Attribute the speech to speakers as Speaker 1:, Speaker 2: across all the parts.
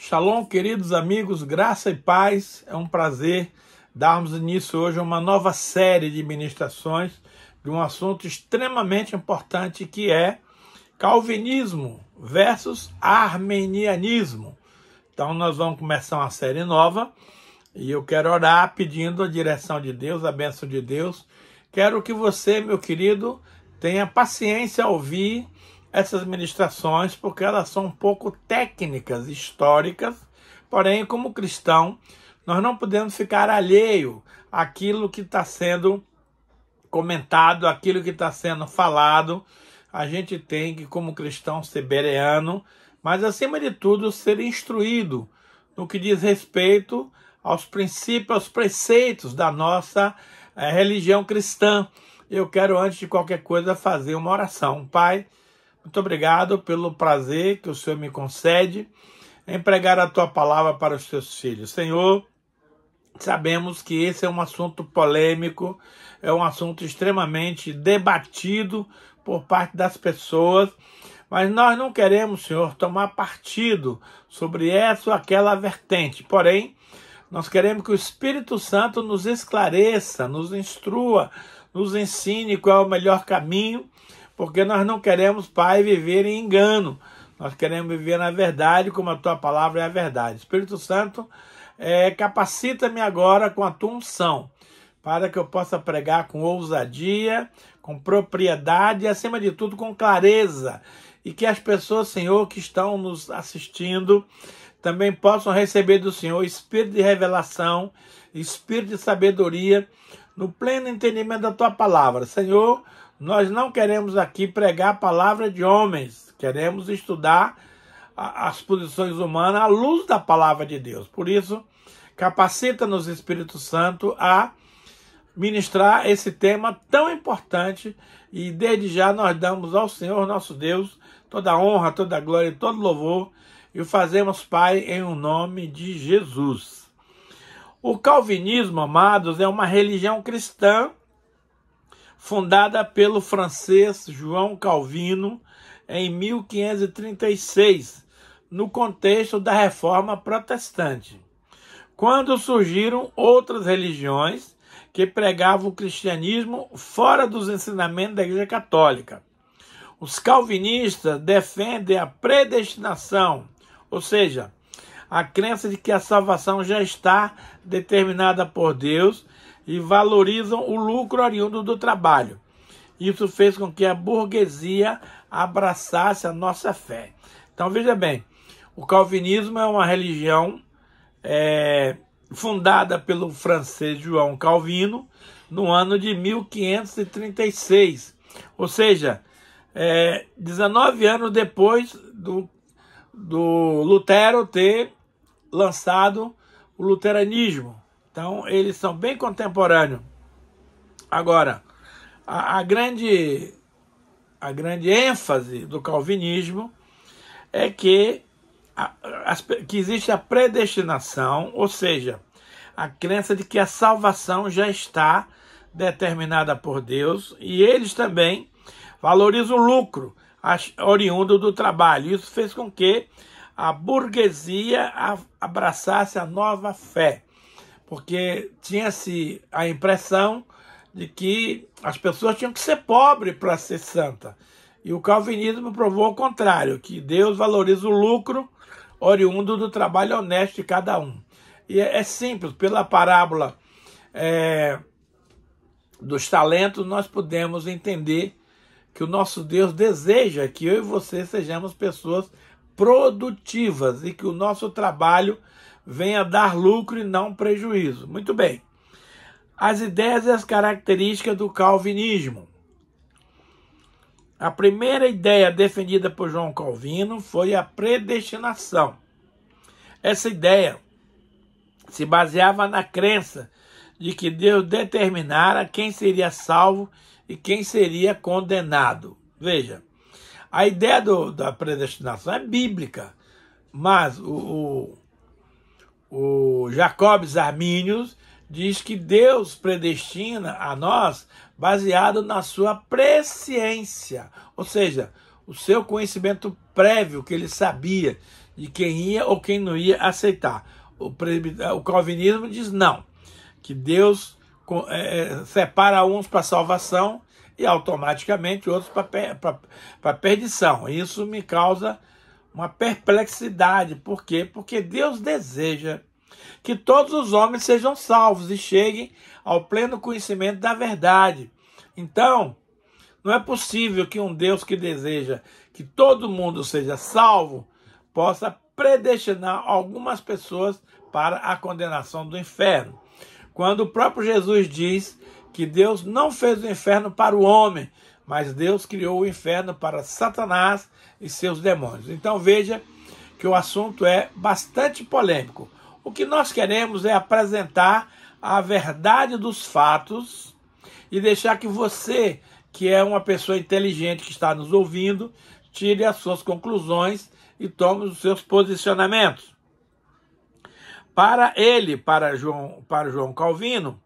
Speaker 1: Shalom, queridos amigos, graça e paz. É um prazer darmos início hoje a uma nova série de ministrações de um assunto extremamente importante que é calvinismo versus arminianismo. Então nós vamos começar uma série nova e eu quero orar pedindo a direção de Deus, a bênção de Deus. Quero que você, meu querido, tenha paciência ao ouvir essas ministrações, porque elas são um pouco técnicas, históricas, porém, como cristão, nós não podemos ficar alheio àquilo que está sendo comentado, àquilo que está sendo falado. A gente tem que, como cristão, ser bereano, mas, acima de tudo, ser instruído no que diz respeito aos princípios, aos preceitos da nossa religião cristã. Eu quero, antes de qualquer coisa, fazer uma oração. Pai, muito obrigado pelo prazer que o Senhor me concede em pregar a Tua palavra para os Teus filhos. Senhor, sabemos que esse é um assunto polêmico, é um assunto extremamente debatido por parte das pessoas, mas nós não queremos, Senhor, tomar partido sobre essa ou aquela vertente. Porém, nós queremos que o Espírito Santo nos esclareça, nos instrua, nos ensine qual é o melhor caminho, porque nós não queremos, Pai, viver em engano. Nós queremos viver na verdade, como a Tua palavra é a verdade. Espírito Santo, capacita-me agora com a Tua unção, para que eu possa pregar com ousadia, com propriedade e, acima de tudo, com clareza. E que as pessoas, Senhor, que estão nos assistindo, também possam receber do Senhor espírito de revelação, espírito de sabedoria, no pleno entendimento da Tua palavra. Senhor, nós não queremos aqui pregar a palavra de homens, queremos estudar as posições humanas à luz da palavra de Deus. Por isso, capacita-nos, Espírito Santo, a ministrar esse tema tão importante, e desde já nós damos ao Senhor nosso Deus toda a honra, toda a glória e todo louvor, e o fazemos, Pai, em o nome de Jesus. O calvinismo, amados, é uma religião cristã fundada pelo francês João Calvino em 1536, no contexto da Reforma Protestante, quando surgiram outras religiões que pregavam o cristianismo fora dos ensinamentos da Igreja Católica. Os calvinistas defendem a predestinação, ou seja, a crença de que a salvação já está determinada por Deus, e valorizam o lucro oriundo do trabalho. Isso fez com que a burguesia abraçasse a nossa fé. Então, veja bem, o calvinismo é uma religião fundada pelo francês João Calvino no ano de 1536, ou seja, 19 anos depois do Lutero ter lançado o luteranismo. Então, eles são bem contemporâneos. Agora, a grande ênfase do calvinismo é que existe a predestinação, ou seja, a crença de que a salvação já está determinada por Deus, e eles também valorizam o lucro oriundo do trabalho. Isso fez com que a burguesia abraçasse a nova fé, porque tinha-se a impressão de que as pessoas tinham que ser pobres para ser santa. E o calvinismo provou o contrário, que Deus valoriza o lucro oriundo do trabalho honesto de cada um. E é simples, pela parábola dos talentos, nós podemos entender que o nosso Deus deseja que eu e você sejamos pessoas produtivas e que o nosso trabalho venha dar lucro e não prejuízo. Muito bem. As ideias e as características do calvinismo. A primeira ideia defendida por João Calvino foi a predestinação. Essa ideia se baseava na crença de que Deus determinara quem seria salvo e quem seria condenado. Veja, a ideia da predestinação é bíblica, mas o Jacobs Arminius diz que Deus predestina a nós baseado na sua presciência, ou seja, o seu conhecimento prévio, que ele sabia de quem ia ou quem não ia aceitar. O calvinismo diz não, que Deus separa uns para salvação e automaticamente outros para perdição. Isso me causa uma perplexidade. Por quê? Porque Deus deseja que todos os homens sejam salvos e cheguem ao pleno conhecimento da verdade. Então, não é possível que um Deus que deseja que todo mundo seja salvo possa predestinar algumas pessoas para a condenação do inferno. Quando o próprio Jesus diz que Deus não fez o inferno para o homem, mas Deus criou o inferno para Satanás e seus demônios. Então veja que o assunto é bastante polêmico. O que nós queremos é apresentar a verdade dos fatos e deixar que você, que é uma pessoa inteligente que está nos ouvindo, tire as suas conclusões e tome os seus posicionamentos. Para João Calvino,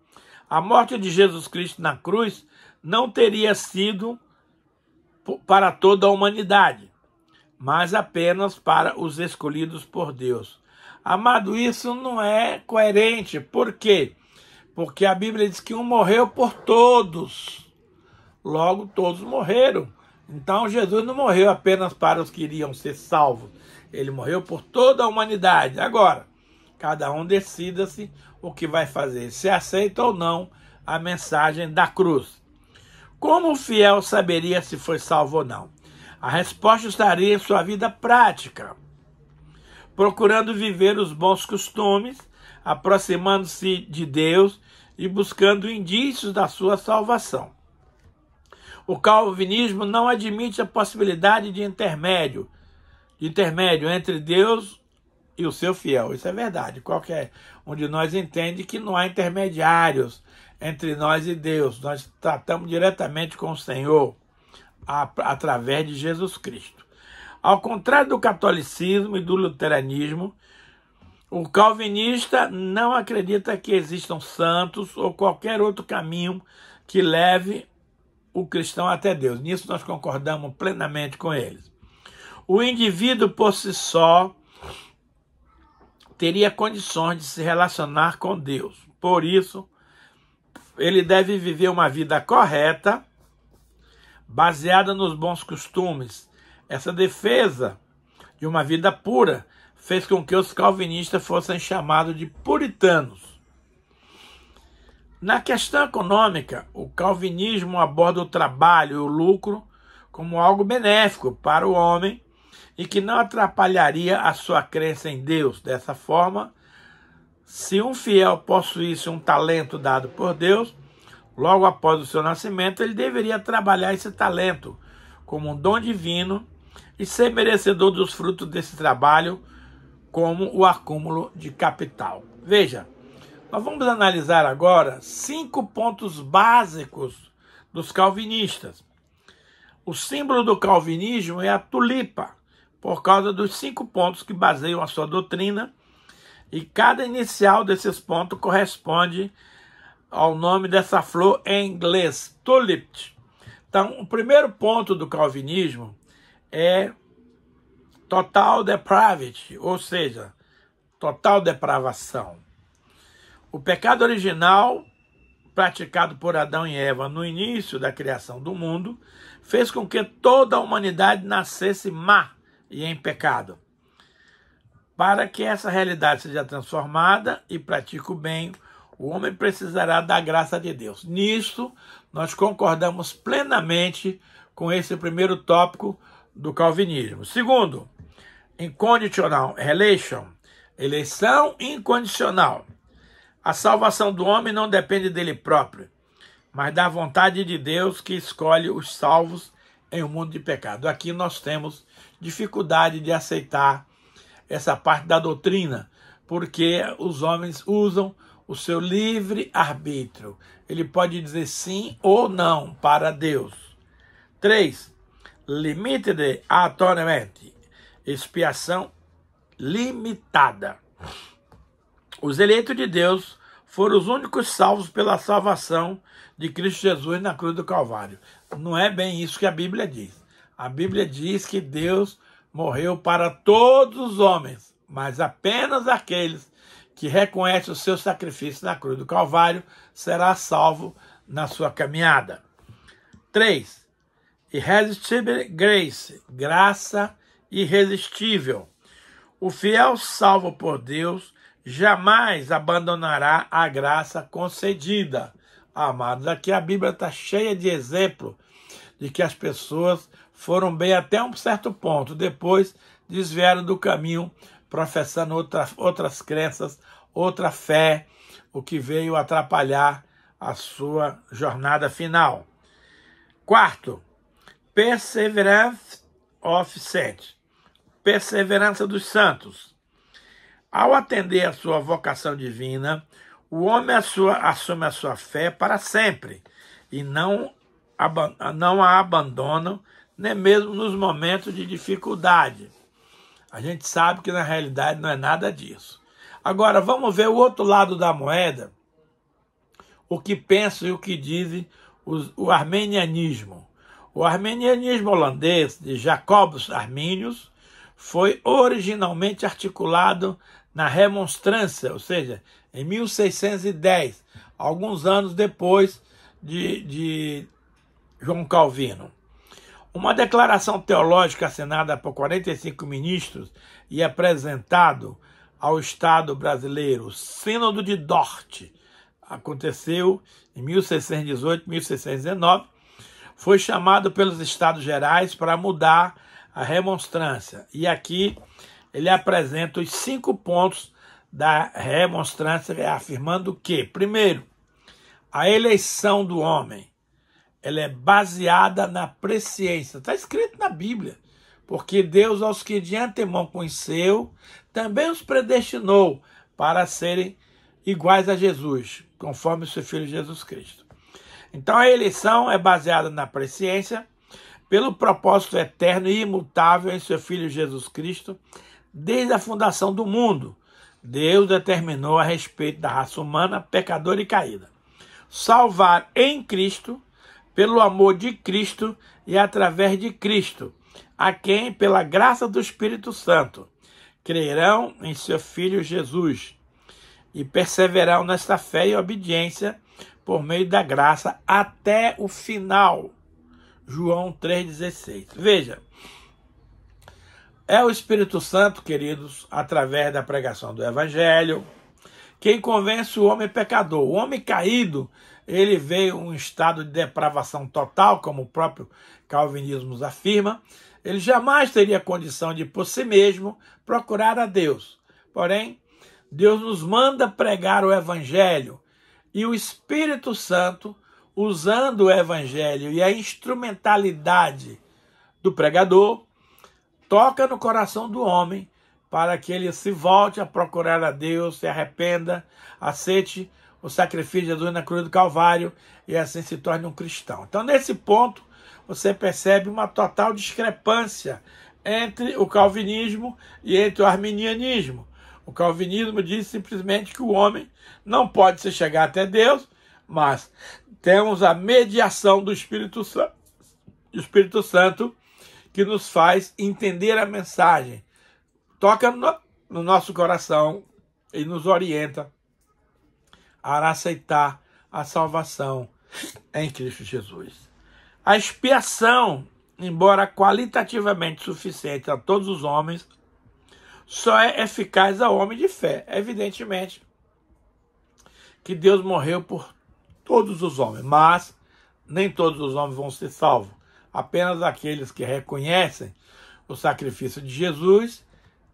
Speaker 1: a morte de Jesus Cristo na cruz não teria sido para toda a humanidade, mas apenas para os escolhidos por Deus. Amado, isso não é coerente. Por quê? Porque a Bíblia diz que um morreu por todos. Logo, todos morreram. Então, Jesus não morreu apenas para os que iriam ser salvos. Ele morreu por toda a humanidade. Agora, cada um decida-se o que vai fazer, se aceita ou não a mensagem da cruz. Como o fiel saberia se foi salvo ou não? A resposta estaria em sua vida prática, procurando viver os bons costumes, aproximando-se de Deus e buscando indícios da sua salvação. O calvinismo não admite a possibilidade de intermédio entre Deus e o seu fiel. Isso é verdade. Qualquer um de nós entende que não há intermediários entre nós e Deus. Nós tratamos diretamente com o Senhor através de Jesus Cristo. Ao contrário do catolicismo e do luteranismo, o calvinista não acredita que existam santos ou qualquer outro caminho que leve o cristão até Deus. Nisso nós concordamos plenamente com eles. O indivíduo por si só teria condições de se relacionar com Deus. Por isso, ele deve viver uma vida correta, baseada nos bons costumes. Essa defesa de uma vida pura fez com que os calvinistas fossem chamados de puritanos. Na questão econômica, o calvinismo aborda o trabalho e o lucro como algo benéfico para o homem e que não atrapalharia a sua crença em Deus. Dessa forma, se um fiel possuísse um talento dado por Deus, logo após o seu nascimento, ele deveria trabalhar esse talento como um dom divino e ser merecedor dos frutos desse trabalho, como o acúmulo de capital. Veja, nós vamos analisar agora 5 pontos básicos dos calvinistas. O símbolo do calvinismo é a tulipa, por causa dos 5 pontos que baseiam a sua doutrina, e cada inicial desses pontos corresponde ao nome dessa flor em inglês, tulip. Então, o primeiro ponto do calvinismo é total depravity, ou seja, total depravação. O pecado original, praticado por Adão e Eva no início da criação do mundo, fez com que toda a humanidade nascesse má e em pecado. Para que essa realidade seja transformada e pratique o bem, o homem precisará da graça de Deus. Nisso, nós concordamos plenamente com esse primeiro tópico do calvinismo. Segundo, inconditional election, eleição incondicional. A salvação do homem não depende dele próprio, mas da vontade de Deus que escolhe os salvos em um mundo de pecado. Aqui nós temos dificuldade de aceitar essa parte da doutrina, porque os homens usam o seu livre arbítrio. Ele pode dizer sim ou não para Deus. 3. Limited atonement, expiação limitada. Os eleitos de Deus foram os únicos salvos pela salvação de Cristo Jesus na cruz do Calvário. Não é bem isso que a Bíblia diz. A Bíblia diz que Deus morreu para todos os homens, mas apenas aqueles que reconhecem o seu sacrifício na cruz do Calvário será salvo na sua caminhada. 3. Irresistible grace, graça irresistível. O fiel salvo por Deus jamais abandonará a graça concedida. Amados, aqui a Bíblia está cheia de exemplos de que as pessoas foram bem até um certo ponto, depois desviaram do caminho, professando outras crenças, outra fé, o que veio atrapalhar a sua jornada final. 4. Perseverance of saints, perseverança dos santos. Ao atender a sua vocação divina, o homem assume a sua fé para sempre e não a abandona, nem mesmo nos momentos de dificuldade. A gente sabe que na realidade não é nada disso. Agora vamos ver o outro lado da moeda, o que pensam e o que dizem o arminianismo. O arminianismo holandês, de Jacobus Arminius, foi originalmente articulado na Remonstrância, ou seja, em 1610, alguns anos depois de João Calvino. Uma declaração teológica assinada por 45 ministros e apresentado ao Estado brasileiro, o Sínodo de Dort, aconteceu em 1618, 1619, foi chamado pelos Estados Gerais para mudar a remonstrância. E aqui ele apresenta os 5 pontos da remonstrância, afirmando que, primeiro, a eleição do homem ela é baseada na presciência. Está escrito na Bíblia. Porque Deus, aos que de antemão conheceu, também os predestinou para serem iguais a Jesus, conforme o seu Filho Jesus Cristo. Então a eleição é baseada na presciência, pelo propósito eterno e imutável em seu Filho Jesus Cristo, desde a fundação do mundo. Deus determinou a respeito da raça humana, pecadora e caída. Salvar em Cristo, pelo amor de Cristo e através de Cristo, a quem, pela graça do Espírito Santo, crerão em seu Filho Jesus e perseverarão nesta fé e obediência por meio da graça até o final. João 3,16. Veja, é o Espírito Santo, queridos, através da pregação do Evangelho, quem convence o homem pecador. O homem caído, ele veio em um estado de depravação total, como o próprio calvinismo nos afirma. Ele jamais teria condição de, por si mesmo, procurar a Deus. Porém, Deus nos manda pregar o Evangelho e o Espírito Santo, usando o Evangelho e a instrumentalidade do pregador, toca no coração do homem para que ele se volte a procurar a Deus, se arrependa, aceite o sacrifício de Jesus na cruz do Calvário e assim se torne um cristão. Então, nesse ponto, você percebe uma total discrepância entre o calvinismo e entre o arminianismo. O calvinismo diz simplesmente que o homem não pode se chegar até Deus, mas temos a mediação do Espírito Santo que nos faz entender a mensagem, toca no nosso coração e nos orienta a aceitar a salvação em Cristo Jesus. A expiação, embora qualitativamente suficiente a todos os homens, só é eficaz ao homem de fé. Evidentemente que Deus morreu por todos os homens, mas nem todos os homens vão ser salvos. Apenas aqueles que reconhecem o sacrifício de Jesus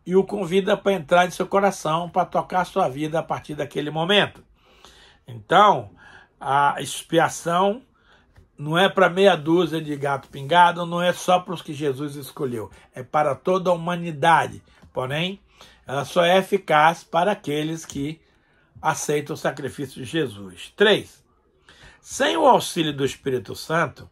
Speaker 1: e o convida para entrar em seu coração, para tocar a sua vida a partir daquele momento. Então, a expiação não é para meia dúzia de gato pingado, não é só para os que Jesus escolheu, é para toda a humanidade. Porém, ela só é eficaz para aqueles que aceitam o sacrifício de Jesus. 3. Sem o auxílio do Espírito Santo,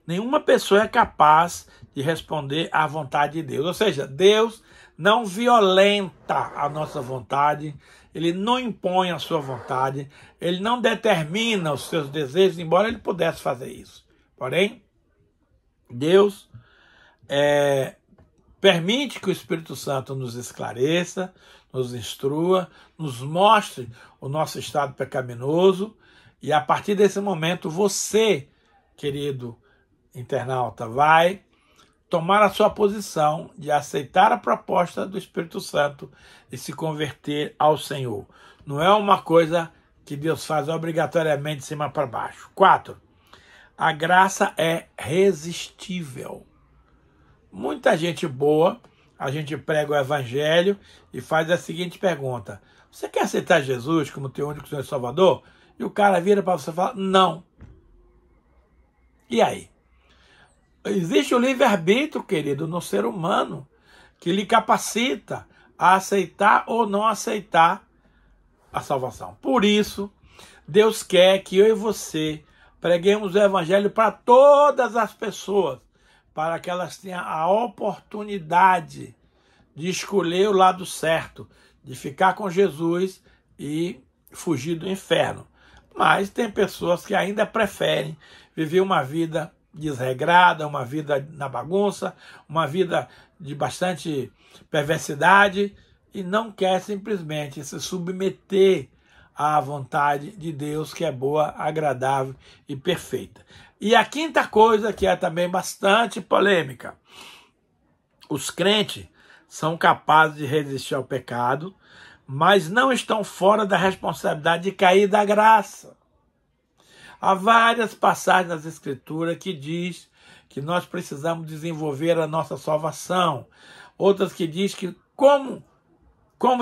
Speaker 1: nenhuma pessoa é capaz de responder à vontade de Deus. Ou seja, Deus não violenta a nossa vontade, ele não impõe a sua vontade, ele não determina os seus desejos, embora ele pudesse fazer isso. Porém, Deus Permite que o Espírito Santo nos esclareça, nos instrua, nos mostre o nosso estado pecaminoso, e a partir desse momento você, querido internauta, vai tomar a sua posição de aceitar a proposta do Espírito Santo e se converter ao Senhor. Não é uma coisa que Deus faz obrigatoriamente de cima para baixo. 4. A graça é resistível. Muita gente boa, a gente prega o Evangelho e faz a seguinte pergunta: você quer aceitar Jesus como teu único Senhor e Salvador? E o cara vira para você e fala: não. E aí? Existe o livre-arbítrio, querido, no ser humano, que lhe capacita a aceitar ou não aceitar a salvação. Por isso, Deus quer que eu e você preguemos o Evangelho para todas as pessoas, para que elas tenham a oportunidade de escolher o lado certo, de ficar com Jesus e fugir do inferno. Mas tem pessoas que ainda preferem viver uma vida desregrada, uma vida na bagunça, uma vida de bastante perversidade e não quer simplesmente se submeter à vontade de Deus, que é boa, agradável e perfeita. E a quinta coisa, que é também bastante polêmica: os crentes são capazes de resistir ao pecado, mas não estão fora da responsabilidade de cair da graça. Há várias passagens das Escrituras que diz que nós precisamos desenvolver a nossa salvação. Outras que diz que como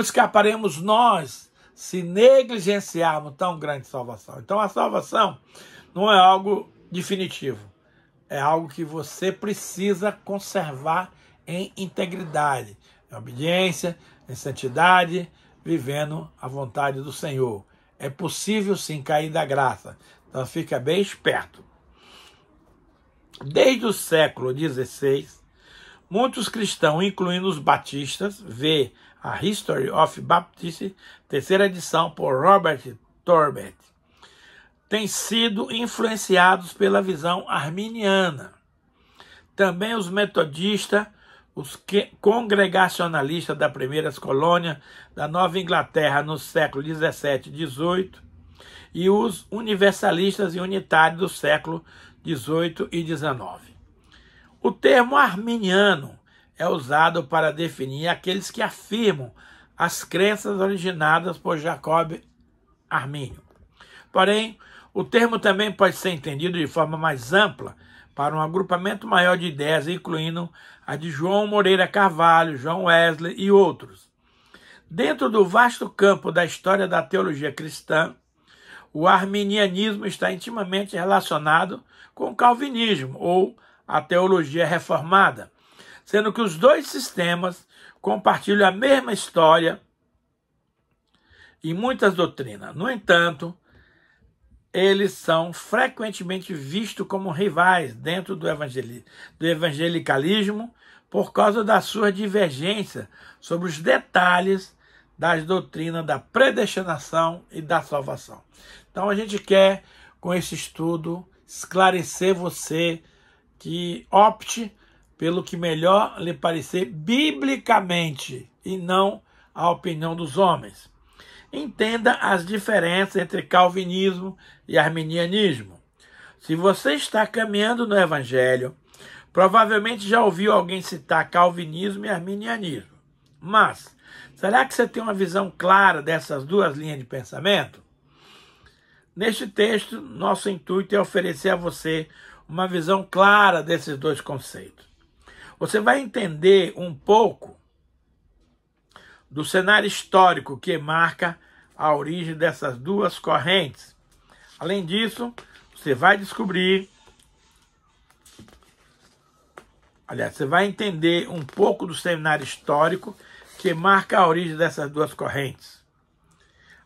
Speaker 1: escaparemos nós se negligenciarmos tão grande salvação. Então a salvação não é algo definitivo. É algo que você precisa conservar em integridade, em obediência, em santidade, vivendo a vontade do Senhor. É possível sim cair da graça. Então fica bem esperto. Desde o século XVI, muitos cristãos, incluindo os batistas, vê a History of Baptism, terceira edição, por Robert Torbet, têm sido influenciados pela visão arminiana. Também os metodistas, os congregacionalistas das primeiras colônias da Nova Inglaterra no século XVII e XVIII, e os universalistas e unitários do século XVIII e XIX. O termo arminiano é usado para definir aqueles que afirmam as crenças originadas por Jacob Armínio. Porém, o termo também pode ser entendido de forma mais ampla para um agrupamento maior de ideias, incluindo a de João Moreira Carvalho, John Wesley e outros. Dentro do vasto campo da história da teologia cristã, o arminianismo está intimamente relacionado com o calvinismo, ou a teologia reformada, sendo que os dois sistemas compartilham a mesma história e muitas doutrinas. No entanto, eles são frequentemente vistos como rivais dentro do evangelicalismo por causa da sua divergência sobre os detalhes das doutrinas da predestinação e da salvação. Então a gente quer, com esse estudo, esclarecer você que opte pelo que melhor lhe parecer biblicamente e não a opinião dos homens. Entenda as diferenças entre calvinismo e arminianismo. Se você está caminhando no Evangelho, provavelmente já ouviu alguém citar calvinismo e arminianismo. Mas, será que você tem uma visão clara dessas duas linhas de pensamento? Neste texto, nosso intuito é oferecer a você uma visão clara desses dois conceitos. Você vai entender um pouco do cenário histórico que marca a origem dessas duas correntes. Além disso, você vai descobrir, você vai entender um pouco do cenário histórico que marca a origem dessas duas correntes.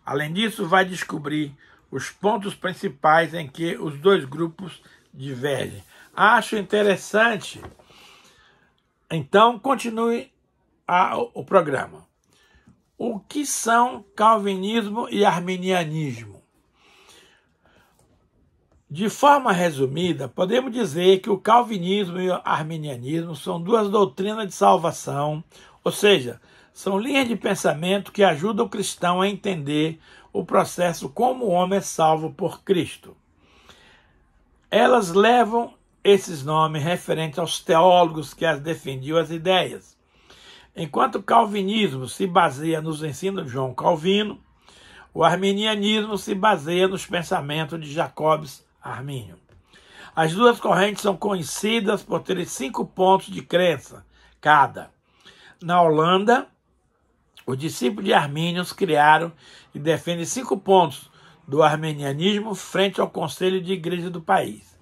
Speaker 1: Além disso, vai descobrir os pontos principais em que os dois grupos divergem. Acho interessante. Então, continue o programa. O que são calvinismo e arminianismo? De forma resumida, podemos dizer que o calvinismo e o arminianismo são duas doutrinas de salvação, ou seja, são linhas de pensamento que ajudam o cristão a entender o processo como o homem é salvo por Cristo. Elas levam esses nomes referentes aos teólogos que as defendiam as ideias. Enquanto o calvinismo se baseia nos ensinos de João Calvino, o arminianismo se baseia nos pensamentos de Jacobs Arminio. As duas correntes são conhecidas por terem 5 pontos de crença cada. Na Holanda, os discípulos de Arminio criaram e defendem 5 pontos do arminianismo frente ao conselho de igreja do país.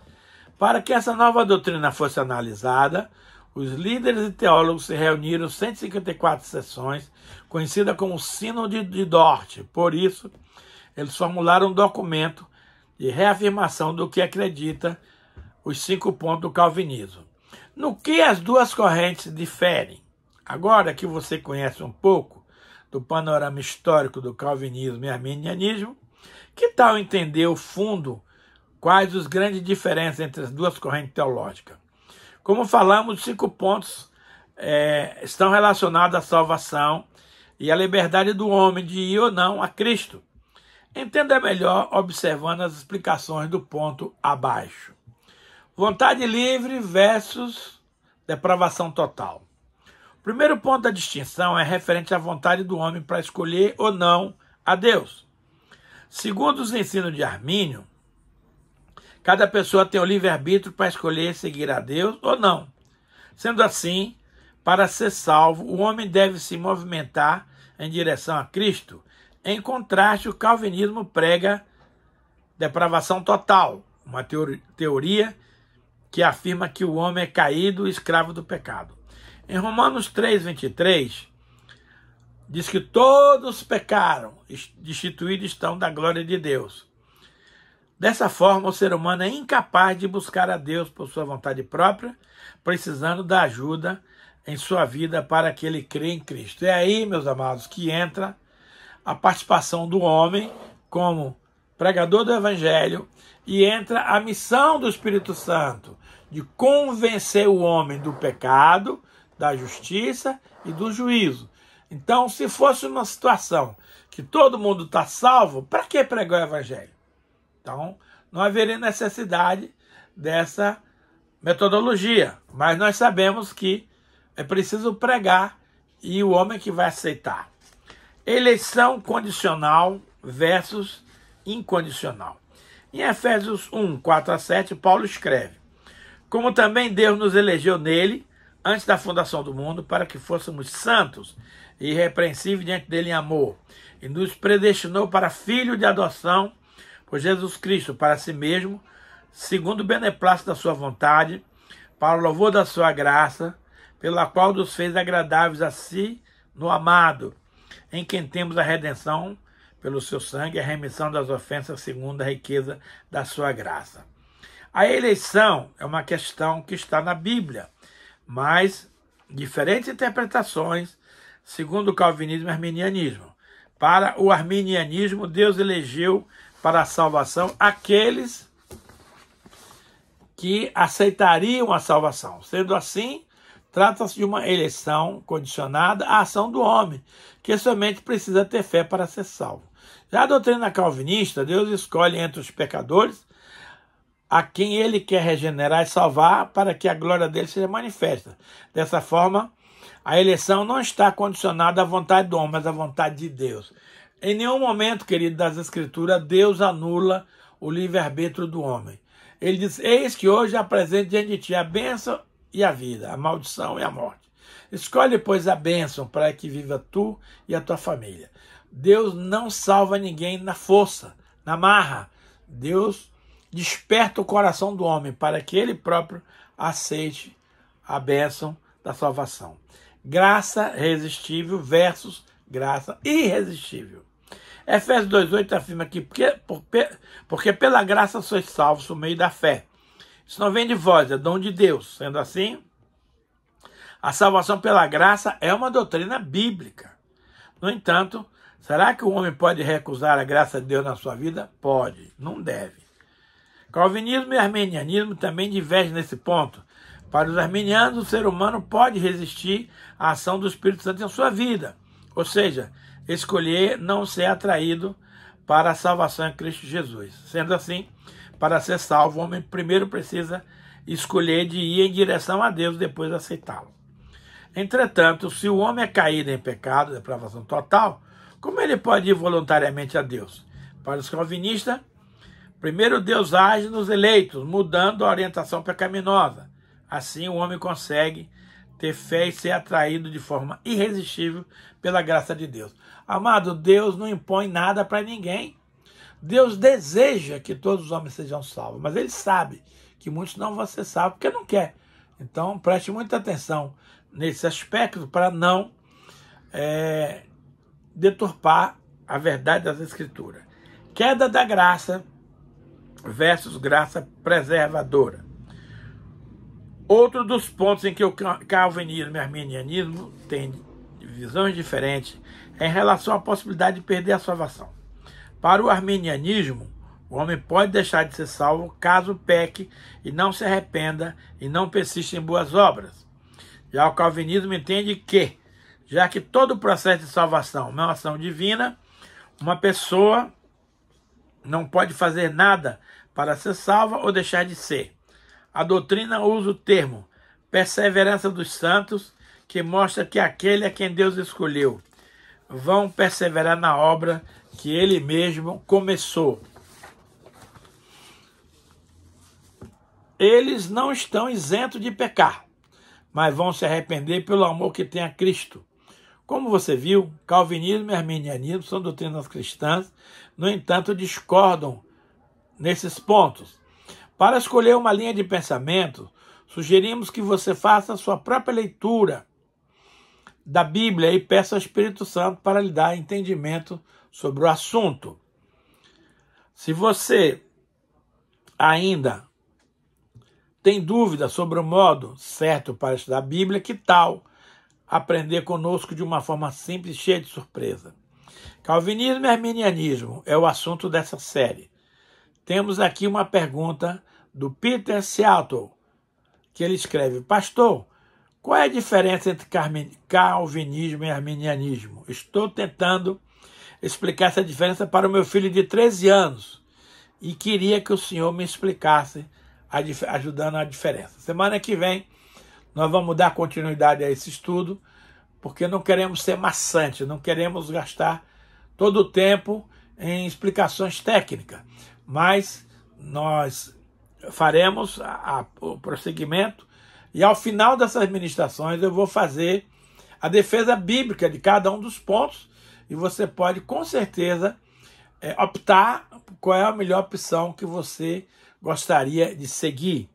Speaker 1: Para que essa nova doutrina fosse analisada, os líderes e teólogos se reuniram em 154 sessões, conhecida como Sínode de Dort. Por isso, eles formularam um documento de reafirmação do que acredita os 5 pontos do calvinismo. No que as duas correntes diferem? Agora que você conhece um pouco do panorama histórico do calvinismo e arminianismo, que tal entender o fundo quais as grandes diferenças entre as duas correntes teológicas? Como falamos, os 5 pontos estão relacionados à salvação e à liberdade do homem de ir ou não a Cristo. Entenda melhor observando as explicações do ponto abaixo. Vontade livre versus depravação total. O primeiro ponto da distinção é referente à vontade do homem para escolher ou não a Deus. Segundo os ensinos de Armínio, cada pessoa tem o livre-arbítrio para escolher seguir a Deus ou não. Sendo assim, para ser salvo, o homem deve se movimentar em direção a Cristo. Em contraste, o calvinismo prega depravação total, uma teoria que afirma que o homem é caído e escravo do pecado. Em Romanos 3:23, diz que todos pecaram, destituídos estão da glória de Deus. Dessa forma, o ser humano é incapaz de buscar a Deus por sua vontade própria, precisando da ajuda em sua vida para que ele crê em Cristo. É aí, meus amados, que entra a participação do homem como pregador do Evangelho e entra a missão do Espírito Santo de convencer o homem do pecado, da justiça e do juízo. Então, se fosse uma situação que todo mundo está salvo, para que pregar o Evangelho? Então, não haveria necessidade dessa metodologia, mas nós sabemos que é preciso pregar e o homem que vai aceitar. Eleição condicional versus incondicional. Em Efésios 1:4-7, Paulo escreve: como também Deus nos elegeu nele, antes da fundação do mundo, para que fôssemos santos e irrepreensíveis diante dele em amor, e nos predestinou para filho de adoção por Jesus Cristo, para si mesmo, segundo o beneplácito da sua vontade, para o louvor da sua graça, pela qual nos fez agradáveis a si no amado, em quem temos a redenção pelo seu sangue, a remissão das ofensas segundo a riqueza da sua graça. A eleição é uma questão que está na Bíblia, mas diferentes interpretações segundo o calvinismo e arminianismo. Para o arminianismo, Deus elegeu para a salvação aqueles que aceitariam a salvação. Sendo assim, trata-se de uma eleição condicionada à ação do homem, que somente precisa ter fé para ser salvo. Já a doutrina calvinista, Deus escolhe entre os pecadores a quem ele quer regenerar e salvar para que a glória dele seja manifesta. Dessa forma, a eleição não está condicionada à vontade do homem, mas à vontade de Deus. Em nenhum momento, querido, das Escrituras, Deus anula o livre-arbítrio do homem. Ele diz: eis que hoje apresento diante de ti a bênção e a vida, a maldição e a morte. Escolhe, pois, a bênção para que viva tu e a tua família. Deus não salva ninguém na força, na marra. Deus desperta o coração do homem para que ele próprio aceite a bênção da salvação. Graça irresistível versus graça irresistível. Efésios 2:8 afirma que porque pela graça sois salvos por meio da fé. Isso não vem de vós, é dom de Deus. Sendo assim, a salvação pela graça é uma doutrina bíblica. No entanto, será que o homem pode recusar a graça de Deus na sua vida? Pode, não deve. Calvinismo e arminianismo também divergem nesse ponto. Para os arminianos, o ser humano pode resistir à ação do Espírito Santo em sua vida, ou seja, escolher não ser atraído para a salvação em Cristo Jesus. Sendo assim, para ser salvo, o homem primeiro precisa escolher de ir em direção a Deus, depois aceitá-lo. Entretanto, se o homem é caído em pecado, depravação total, como ele pode ir voluntariamente a Deus? Para os calvinistas, primeiro Deus age nos eleitos, mudando a orientação pecaminosa. Assim, o homem consegue ter fé e ser atraído de forma irresistível pela graça de Deus. Amado, Deus não impõe nada para ninguém. Deus deseja que todos os homens sejam salvos, mas Ele sabe que muitos não vão ser salvos porque não quer. Então, preste muita atenção nesse aspecto para não deturpar a verdade das Escrituras. Queda da graça versus graça preservadora. Outro dos pontos em que o calvinismo e o arminianismo têm visões diferentes é em relação à possibilidade de perder a salvação. Para o arminianismo, o homem pode deixar de ser salvo caso peque e não se arrependa e não persista em boas obras. Já o calvinismo entende que, já que todo o processo de salvação é uma ação divina, uma pessoa não pode fazer nada para ser salva ou deixar de ser. A doutrina usa o termo perseverança dos santos, que mostra que aquele a quem Deus escolheu vão perseverar na obra que Ele mesmo começou. Eles não estão isentos de pecar, mas vão se arrepender pelo amor que tem a Cristo. Como você viu, calvinismo e arminianismo são doutrinas cristãs, no entanto, discordam nesses pontos. Para escolher uma linha de pensamento, sugerimos que você faça a sua própria leitura da Bíblia e peça ao Espírito Santo para lhe dar entendimento sobre o assunto. Se você ainda tem dúvida sobre o modo certo para estudar a Bíblia, que tal aprender conosco de uma forma simples e cheia de surpresa? Calvinismo e arminianismo é o assunto dessa série. Temos aqui uma pergunta do Peter Seattle, que ele escreve: Pastor, qual é a diferença entre calvinismo e arminianismo? Estou tentando explicar essa diferença para o meu filho de 13 anos e queria que o senhor me explicasse, ajudando a diferença. Semana que vem nós vamos dar continuidade a esse estudo, porque não queremos ser maçantes, não queremos gastar todo o tempo em explicações técnicas, mas nós faremos o prosseguimento e ao final dessas ministrações eu vou fazer a defesa bíblica de cada um dos pontos e você pode com certeza optar qual é a melhor opção que você gostaria de seguir.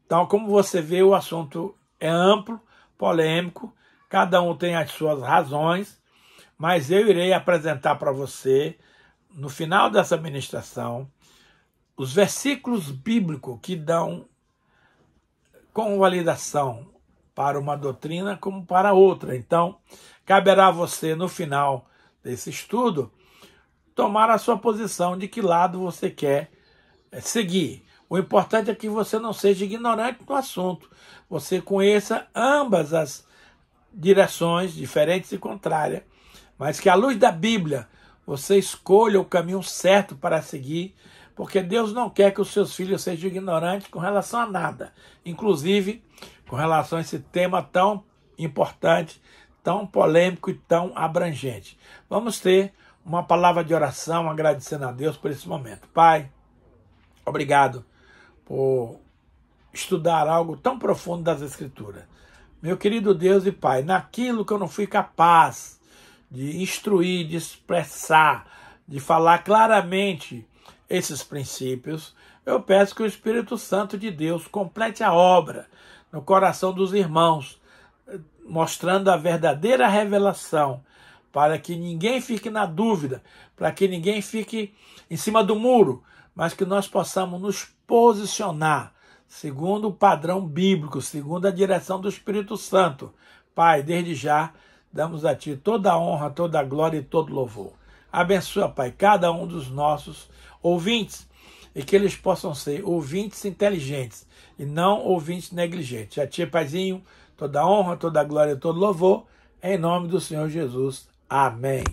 Speaker 1: Então, como você vê, o assunto é amplo, polêmico, cada um tem as suas razões, mas eu irei apresentar para você, no final dessa ministração, os versículos bíblicos que dão convalidação para uma doutrina como para outra. Então, caberá a você, no final desse estudo, tomar a sua posição de que lado você quer seguir. O importante é que você não seja ignorante no assunto. Você conheça ambas as direções, diferentes e contrárias, mas que à luz da Bíblia você escolha o caminho certo para seguir, porque Deus não quer que os seus filhos sejam ignorantes com relação a nada, inclusive com relação a esse tema tão importante, tão polêmico e tão abrangente. Vamos ter uma palavra de oração agradecendo a Deus por esse momento. Pai, obrigado por estudar algo tão profundo das Escrituras. Meu querido Deus e Pai, naquilo que eu não fui capaz de instruir, de expressar, de falar claramente esses princípios, eu peço que o Espírito Santo de Deus complete a obra no coração dos irmãos, mostrando a verdadeira revelação, para que ninguém fique na dúvida, para que ninguém fique em cima do muro, mas que nós possamos nos posicionar segundo o padrão bíblico, segundo a direção do Espírito Santo. Pai, desde já, damos a Ti toda a honra, toda a glória e todo louvor. Abençoa, Pai, cada um dos nossos ouvintes. e que eles possam ser ouvintes inteligentes e não ouvintes negligentes. A Ti, Paizinho, toda honra, toda glória, todo louvor, em nome do Senhor Jesus. Amém.